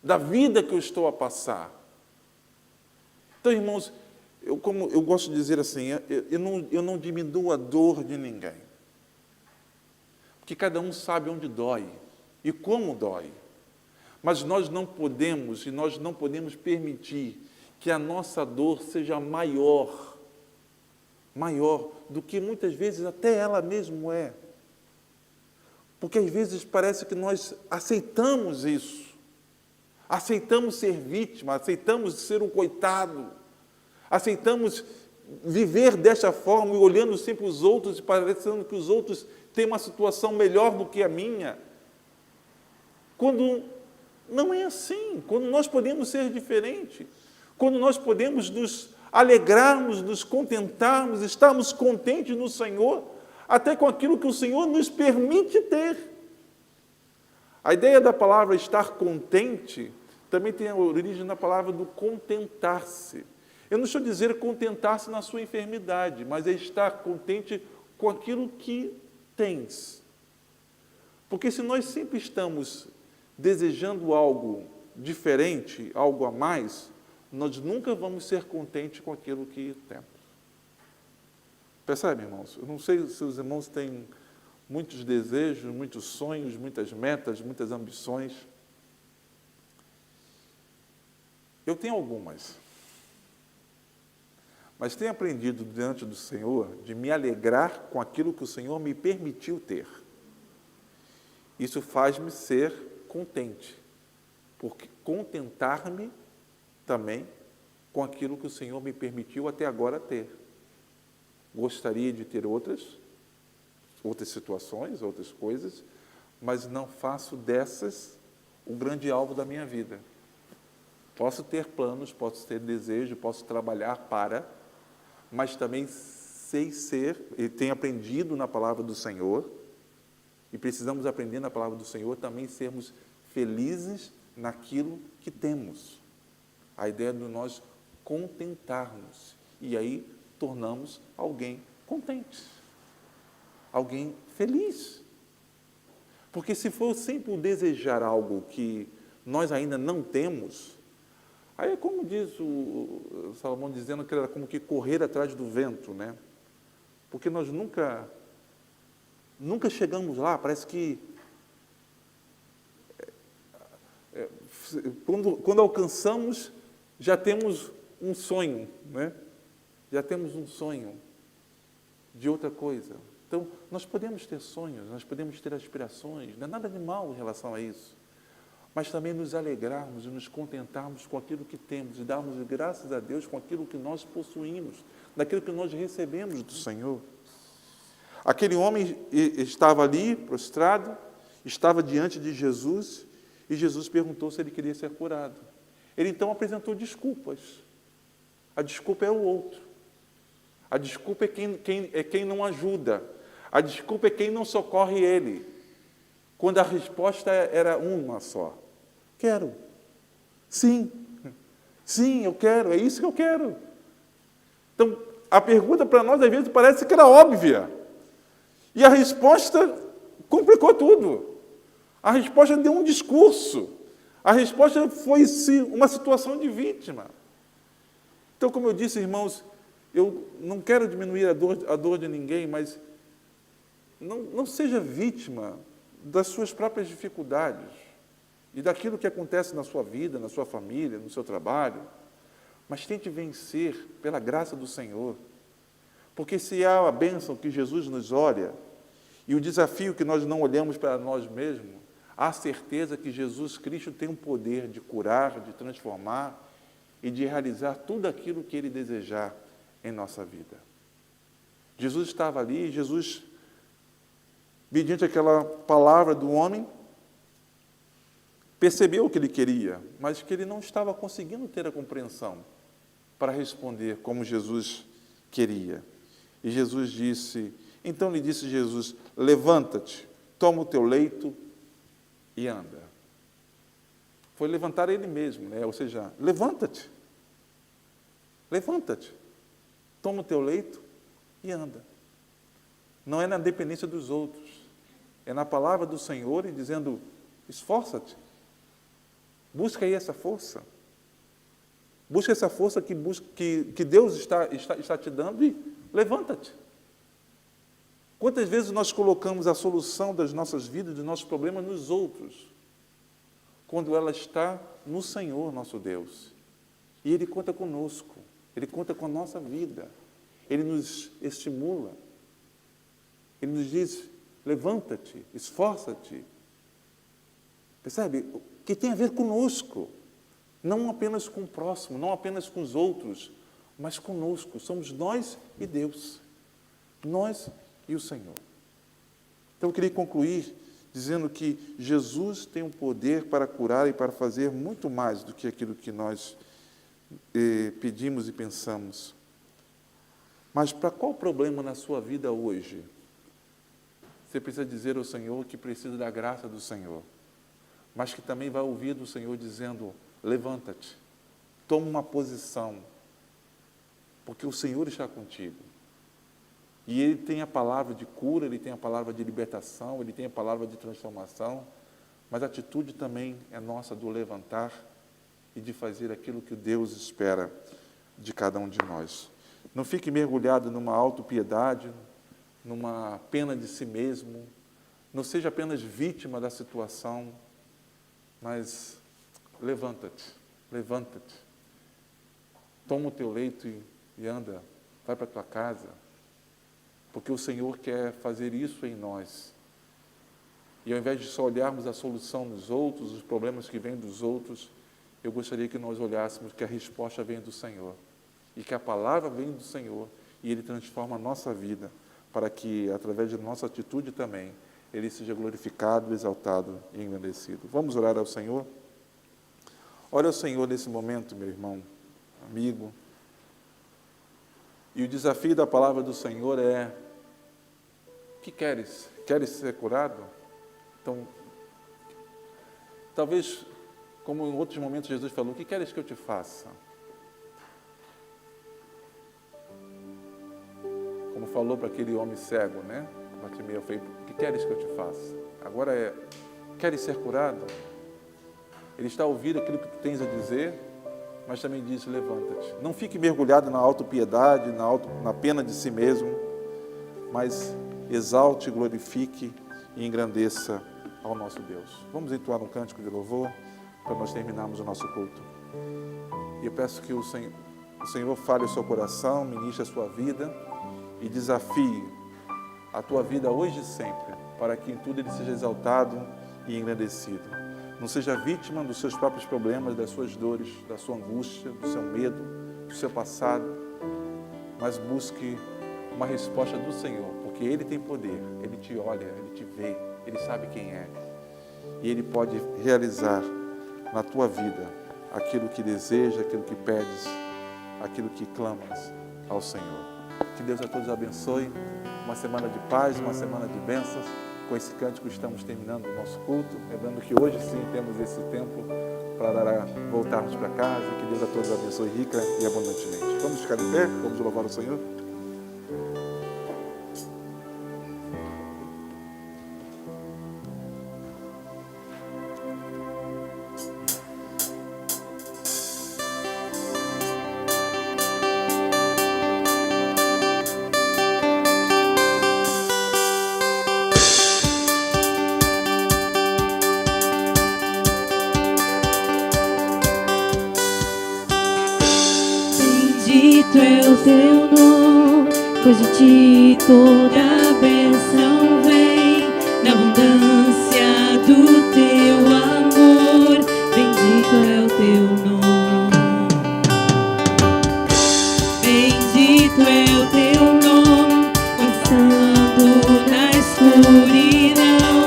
da vida que eu estou a passar. Então, irmãos, como eu gosto de dizer assim, eu não diminuo a dor de ninguém, porque cada um sabe onde dói e como dói, mas nós não podemos permitir que a nossa dor seja maior do que muitas vezes até ela mesmo é, porque às vezes parece que nós aceitamos isso, aceitamos ser vítima, aceitamos ser um coitado, aceitamos viver desta forma e olhando sempre os outros e parecendo que os outros têm uma situação melhor do que a minha, quando não é assim, quando nós podemos ser diferentes, quando nós podemos nos alegrarmos, nos contentarmos, estarmos contentes no Senhor, até com aquilo que o Senhor nos permite ter. A ideia da palavra estar contente também tem a origem na palavra do contentar-se. Eu não estou dizendo contentar-se na sua enfermidade, mas é estar contente com aquilo que tens. Porque se nós sempre estamos desejando algo diferente, algo a mais, nós nunca vamos ser contentes com aquilo que temos. Percebe, irmãos? Eu não sei se os irmãos têm muitos desejos, muitos sonhos, muitas metas, muitas ambições. Eu tenho algumas. Mas tenho aprendido diante do Senhor de me alegrar com aquilo que o Senhor me permitiu ter. Isso faz-me ser contente, porque contentar-me também com aquilo que o Senhor me permitiu até agora ter. Gostaria de ter outras situações, outras coisas, mas não faço dessas o grande alvo da minha vida. Posso ter planos, posso ter desejo, posso trabalhar para, mas também sei ser, e tenho aprendido na palavra do Senhor, e precisamos aprender na palavra do Senhor também sermos felizes naquilo que temos. A ideia de nós contentarmos, e aí tornamos alguém contente, alguém feliz. Porque se for sempre o desejar algo que nós ainda não temos, aí é como diz o Salomão dizendo que era como que correr atrás do vento, né? Porque nós nunca chegamos lá, parece que quando alcançamos, já temos um sonho, né? Já temos um sonho de outra coisa. Então, nós podemos ter sonhos, nós podemos ter aspirações, não é nada de mal em relação a isso. Mas também nos alegrarmos e nos contentarmos com aquilo que temos e darmos graças a Deus com aquilo que nós possuímos, daquilo que nós recebemos do Senhor. Aquele homem estava ali, prostrado, estava diante de Jesus, e Jesus perguntou se ele queria ser curado. Ele então apresentou desculpas. A desculpa é o outro. A desculpa é quem não ajuda. A desculpa é quem não socorre ele. Quando a resposta era uma só. Quero. Sim. Sim, eu quero. É isso que eu quero. Então, a pergunta para nós, às vezes, parece que era óbvia. E a resposta complicou tudo. A resposta deu um discurso. A resposta foi uma situação de vítima. Então, como eu disse, irmãos, Eu não quero diminuir a dor de ninguém, mas não seja vítima das suas próprias dificuldades e daquilo que acontece na sua vida, na sua família, no seu trabalho, mas tente vencer pela graça do Senhor. Porque se há a bênção que Jesus nos olha e o desafio que nós não olhamos para nós mesmos, há certeza que Jesus Cristo tem o poder de curar, de transformar e de realizar tudo aquilo que Ele desejar em nossa vida. Jesus estava ali, Jesus, mediante aquela palavra do homem, percebeu o que ele queria, mas que ele não estava conseguindo ter a compreensão para responder como Jesus queria. E Jesus disse, então lhe disse Jesus, levanta-te, toma o teu leito e anda. Foi levantar ele mesmo, né? Ou seja, levanta-te, toma o teu leito e anda. Não é na dependência dos outros, é na palavra do Senhor e dizendo, esforça-te, busca aí essa força. Busca essa força que Deus está te dando e levanta-te. Quantas vezes nós colocamos a solução das nossas vidas, dos nossos problemas nos outros, quando ela está no Senhor, nosso Deus. E Ele conta conosco, Ele conta com a nossa vida, Ele nos estimula, Ele nos diz, levanta-te, esforça-te. Percebe? Que tem a ver conosco, não apenas com o próximo, não apenas com os outros, mas conosco. Somos nós e Deus, nós e o Senhor. Então, eu queria concluir dizendo que Jesus tem um poder para curar e para fazer muito mais do que aquilo que nós pedimos e pensamos. Mas para qual problema na sua vida hoje você precisa dizer ao Senhor que precisa da graça do Senhor, mas que também vai ouvir do Senhor dizendo, levanta-te, toma uma posição, porque o Senhor está contigo. E Ele tem a palavra de cura, Ele tem a palavra de libertação, Ele tem a palavra de transformação, mas a atitude também é nossa do levantar e de fazer aquilo que Deus espera de cada um de nós. Não fique mergulhado numa autopiedade, numa pena de si mesmo, não seja apenas vítima da situação, mas levanta-te, toma o teu leito e anda, vai para a tua casa, porque o Senhor quer fazer isso em nós. E ao invés de só olharmos a solução nos outros, os problemas que vêm dos outros, eu gostaria que nós olhássemos que a resposta vem do Senhor, e que a palavra vem do Senhor, e Ele transforma a nossa vida, para que, através de nossa atitude também, Ele seja glorificado, exaltado e engrandecido. Vamos orar ao Senhor? Ore ao Senhor nesse momento, meu irmão, amigo. E o desafio da palavra do Senhor é, o que queres? Queres ser curado? Então, talvez, como em outros momentos Jesus falou, o que queres que eu te faça? Como falou para aquele homem cego, né? Bartimeu, foi, o que queres que eu te faça? Agora queres ser curado? Ele está a ouvir aquilo que tu tens a dizer, mas também diz, levanta-te. Não fique mergulhado na autopiedade, na pena de si mesmo, mas exalte, glorifique e engrandeça ao nosso Deus. Vamos entoar um cântico de louvor para nós terminarmos o nosso culto. E eu peço que o Senhor fale o seu coração, ministre a sua vida e desafie a tua vida hoje e sempre, para que em tudo Ele seja exaltado e engrandecido. Não seja vítima dos seus próprios problemas, das suas dores, da sua angústia, do seu medo, do seu passado, mas busque uma resposta do Senhor, porque Ele tem poder, Ele te olha, Ele te vê, Ele sabe quem é, e Ele pode realizar na tua vida aquilo que deseja, aquilo que pedes, aquilo que clamas ao Senhor. Que Deus a todos abençoe, uma semana de paz, uma semana de bênçãos. Com esse cântico estamos terminando o nosso culto, lembrando que hoje sim temos esse tempo para voltarmos para casa. Que Deus a todos abençoe rica e abundantemente. Vamos ficar de pé, vamos louvar o Senhor. Bendito é o teu nome, pois de ti toda a bênção vem, na abundância do teu amor. Bendito é o teu nome. Bendito é o teu nome, passando na escuridão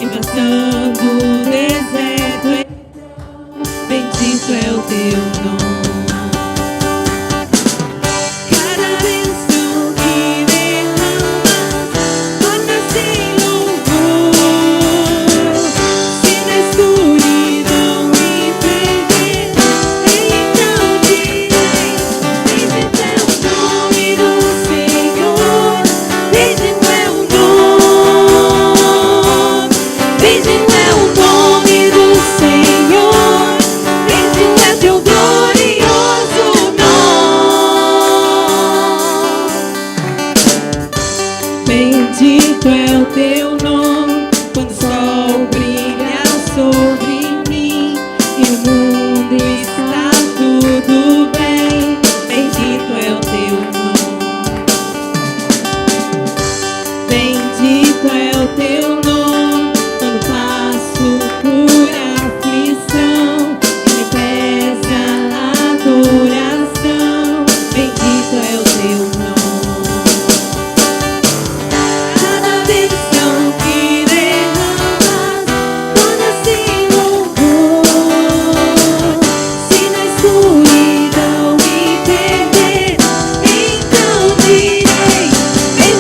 e passando o deserto. Bendito é o teu nome. Bendito é o teu nome, quando o sol brilha sobre mim e o mundo está tudo bem. Bendito é o teu nome. Bendito é o teu nome, quando passo por aflição e me pesa a adoração. Bendito é o teu nome.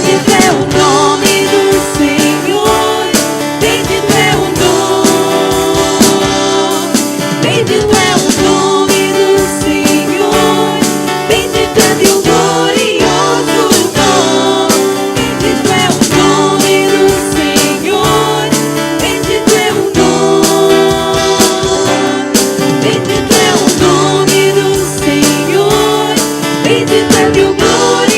Bendito é o glorioso nome.